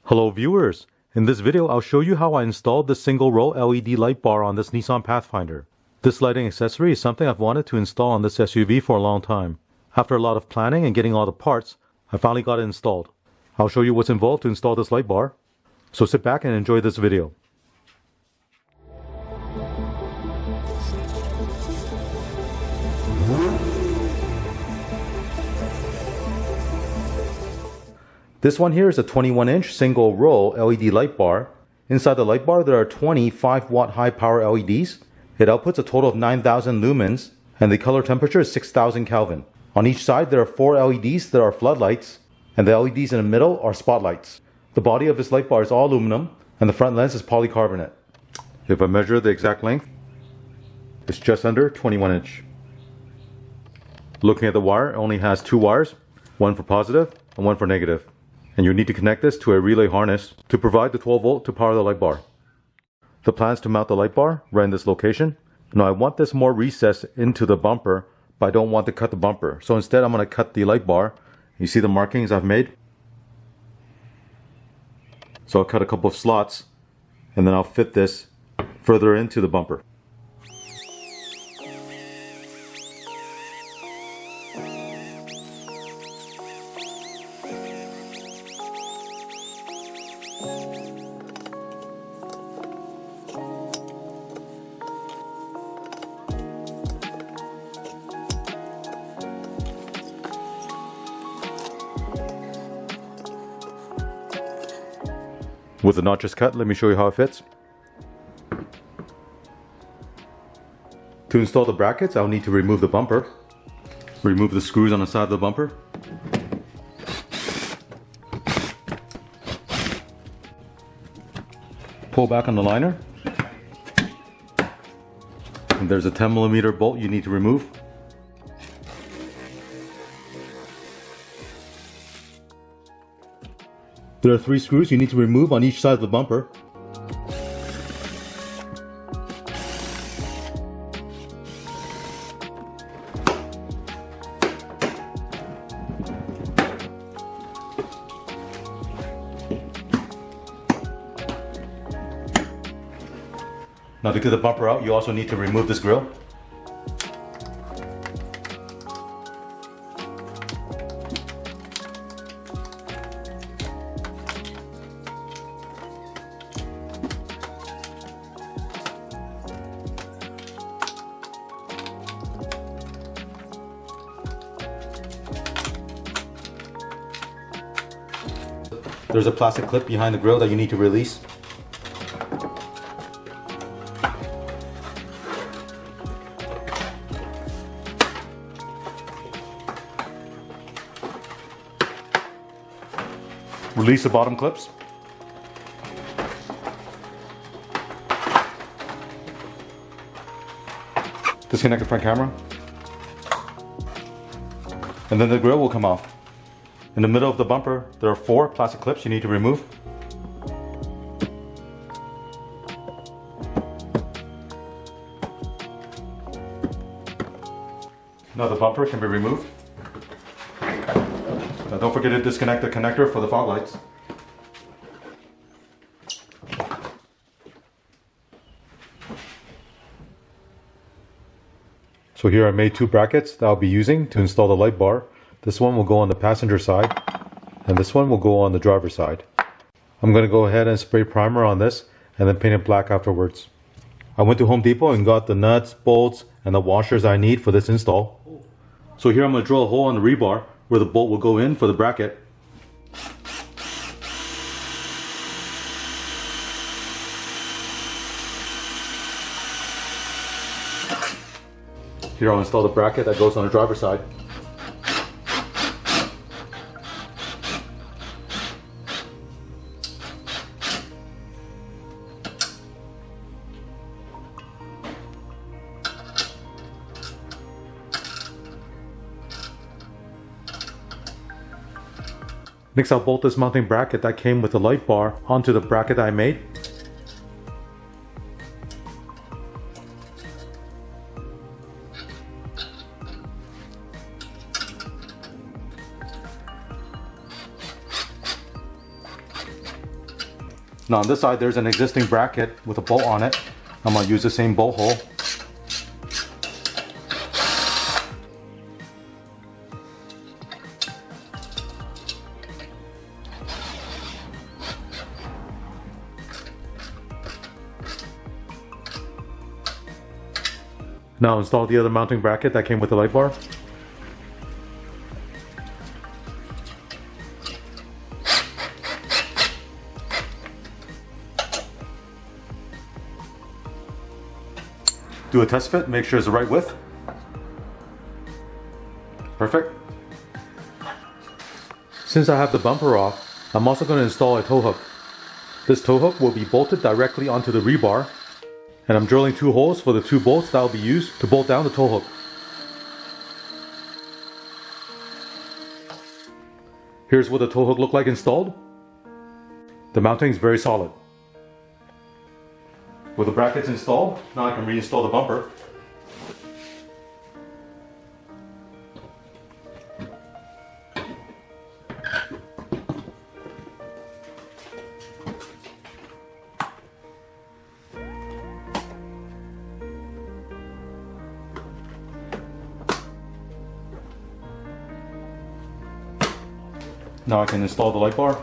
Hello viewers! In this video I'll show you how I installed the single row LED light bar on this Nissan Pathfinder. This lighting accessory is something I've wanted to install on this SUV for a long time. After a lot of planning and getting all the parts, I finally got it installed. I'll show you what's involved to install this light bar. So sit back and enjoy this video. This one here is a 21-inch single row LED light bar. Inside the light bar there are 20 5-watt high power LEDs. It outputs a total of 9,000 lumens and the color temperature is 6,000 Kelvin. On each side there are 4 LEDs that are floodlights and the LEDs in the middle are spotlights. The body of this light bar is all aluminum and the front lens is polycarbonate. If I measure the exact length, it's just under 21 inch. Looking at the wire, it only has 2 wires, one for positive and one for negative. And you need to connect this to a relay harness to provide the 12 volt to power the light bar. The plan is to mount the light bar right in this location. Now I want this more recessed into the bumper, but I don't want to cut the bumper. So instead I'm going to cut the light bar. You see the markings I've made? So I'll cut a couple of slots and then I'll fit this further into the bumper. With the notches cut, let me show you how it fits. To install the brackets, I'll need to remove the bumper. Remove the screws on the side of the bumper. Pull back on the liner. And there's a 10mm bolt you need to remove. There are 3 screws you need to remove on each side of the bumper. Now to get the bumper out, you also need to remove this grill. There's a plastic clip behind the grill that you need to release. Release the bottom clips. Disconnect the front camera. And then the grill will come off. In the middle of the bumper, there are 4 plastic clips you need to remove. Now the bumper can be removed. Now don't forget to disconnect the connector for the fog lights. So here I made 2 brackets that I'll be using to install the light bar. This one will go on the passenger side, and this one will go on the driver's side. I'm going to go ahead and spray primer on this, and then paint it black afterwards. I went to Home Depot and got the nuts, bolts, and the washers I need for this install. So here I'm going to drill a hole on the rebar where the bolt will go in for the bracket. Here I'll install the bracket that goes on the driver's side. Next I'll bolt this mounting bracket that came with the light bar onto the bracket that I made. Now on this side there's an existing bracket with a bolt on it. I'm going to use the same bolt hole. Now install the other mounting bracket that came with the light bar. Do a test fit, make sure it's the right width. Perfect. Since I have the bumper off, I'm also going to install a tow hook. This tow hook will be bolted directly onto the rebar, and I'm drilling 2 holes for the 2 bolts that will be used to bolt down the tow hook. Here's what the tow hook looked like installed. The mounting is very solid. With the brackets installed, now I can reinstall the bumper. Now I can install the light bar.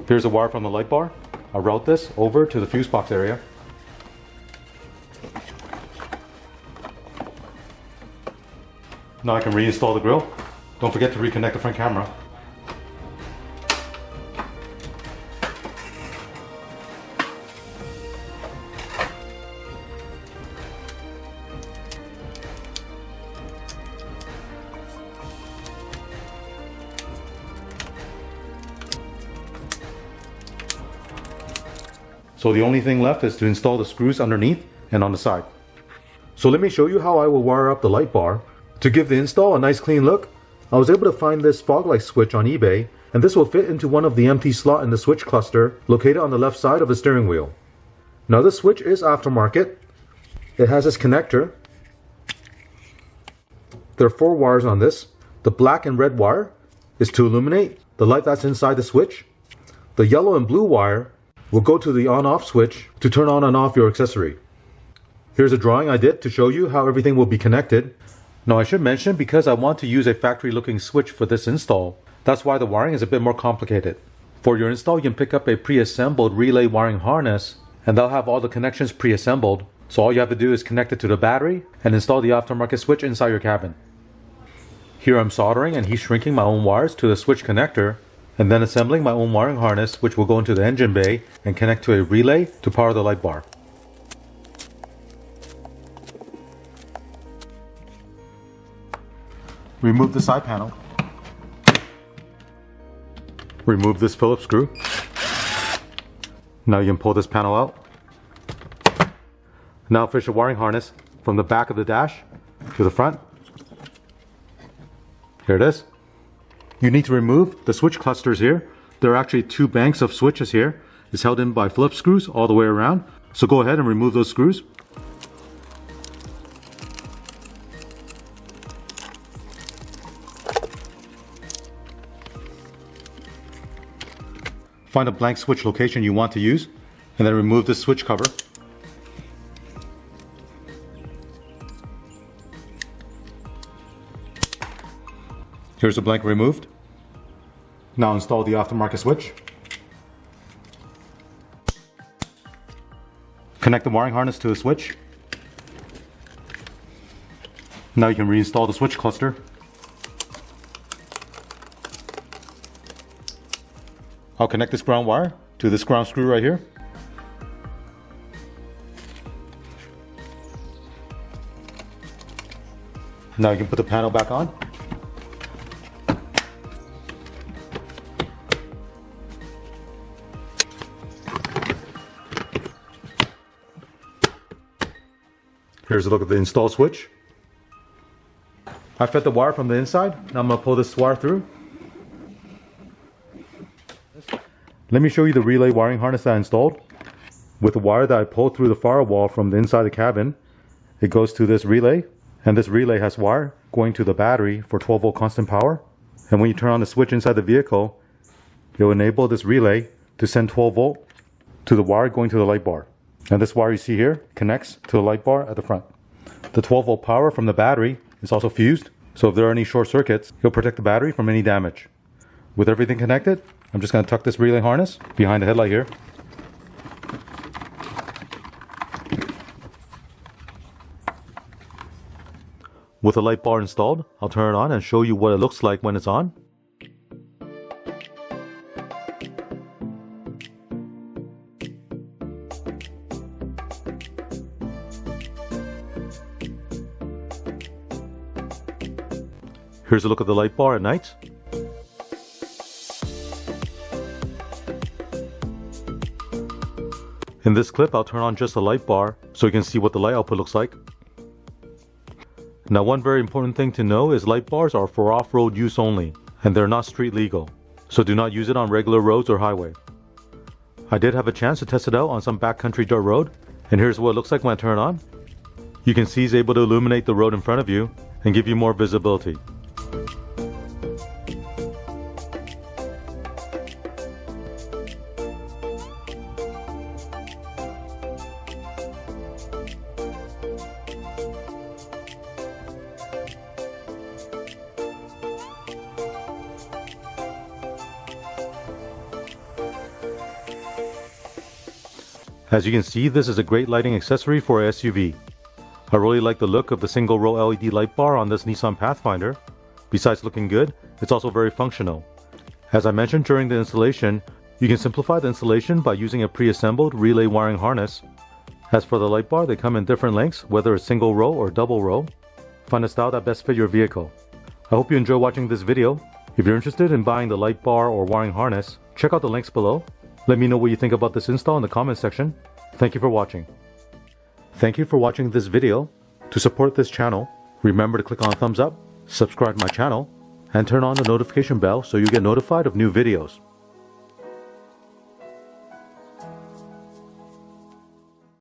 Here's a wire from the light bar. I'll route this over to the fuse box area. Now I can reinstall the grill. Don't forget to reconnect the front camera. So the only thing left is to install the screws underneath and on the side. So let me show you how I will wire up the light bar. To give the install a nice clean look, I was able to find this fog light switch on eBay, and this will fit into one of the empty slots in the switch cluster located on the left side of the steering wheel. Now this switch is aftermarket. It has this connector. There are 4 wires on this. The black and red wire is to illuminate the light that's inside the switch. The yellow and blue wire will go to the on-off switch to turn on and off your accessory. Here's a drawing I did to show you how everything will be connected. Now I should mention, because I want to use a factory looking switch for this install, that's why the wiring is a bit more complicated. For your install, you can pick up a pre-assembled relay wiring harness, and they'll have all the connections pre-assembled, so all you have to do is connect it to the battery and install the aftermarket switch inside your cabin. Here I'm soldering and heat shrinking my own wires to the switch connector, and then assembling my own wiring harness, which will go into the engine bay and connect to a relay to power the light bar. Remove the side panel. Remove this Phillips screw. Now you can pull this panel out. Now fish a wiring harness from the back of the dash to the front. Here it is. You need to remove the switch clusters here. There are actually 2 banks of switches here. It's held in by Phillips screws all the way around. So go ahead and remove those screws. Find a blank switch location you want to use, and then remove the switch cover. Here's the blank removed. Now install the aftermarket switch. Connect the wiring harness to the switch. Now you can reinstall the switch cluster. I'll connect this ground wire to this ground screw right here. Now you can put the panel back on. Here's a look at the install switch. I fed the wire from the inside. Now I'm going to pull this wire through. Let me show you the relay wiring harness that I installed. With the wire that I pulled through the firewall from the inside of the cabin, it goes to this relay, and this relay has wire going to the battery for 12 volt constant power. And when you turn on the switch inside the vehicle, you'll enable this relay to send 12 volt to the wire going to the light bar. And this wire you see here connects to the light bar at the front. The 12 volt power from the battery is also fused, so if there are any short circuits, it'll protect the battery from any damage. With everything connected, I'm just going to tuck this relay harness behind the headlight here. With the light bar installed, I'll turn it on and show you what it looks like when it's on. Here's a look at the light bar at night. In this clip, I'll turn on just the light bar so you can see what the light output looks like. Now, one very important thing to know is light bars are for off-road use only, and they're not street legal, so do not use it on regular roads or highway. I did have a chance to test it out on some backcountry dirt road, and here's what it looks like when I turn it on. You can see it's able to illuminate the road in front of you and give you more visibility. As you can see, this is a great lighting accessory for a SUV. I really like the look of the single row LED light bar on this Nissan Pathfinder. Besides looking good, it's also very functional. As I mentioned during the installation, you can simplify the installation by using a pre-assembled relay wiring harness. As for the light bar, they come in different lengths, whether it's single row or double row. Find a style that best fits your vehicle. I hope you enjoy watching this video. If you're interested in buying the light bar or wiring harness, check out the links below. Let me know what you think about this install in the comments section. Thank you for watching. Thank you for watching this video. To support this channel, remember to click on thumbs up, subscribe to my channel, and turn on the notification bell so you get notified of new videos.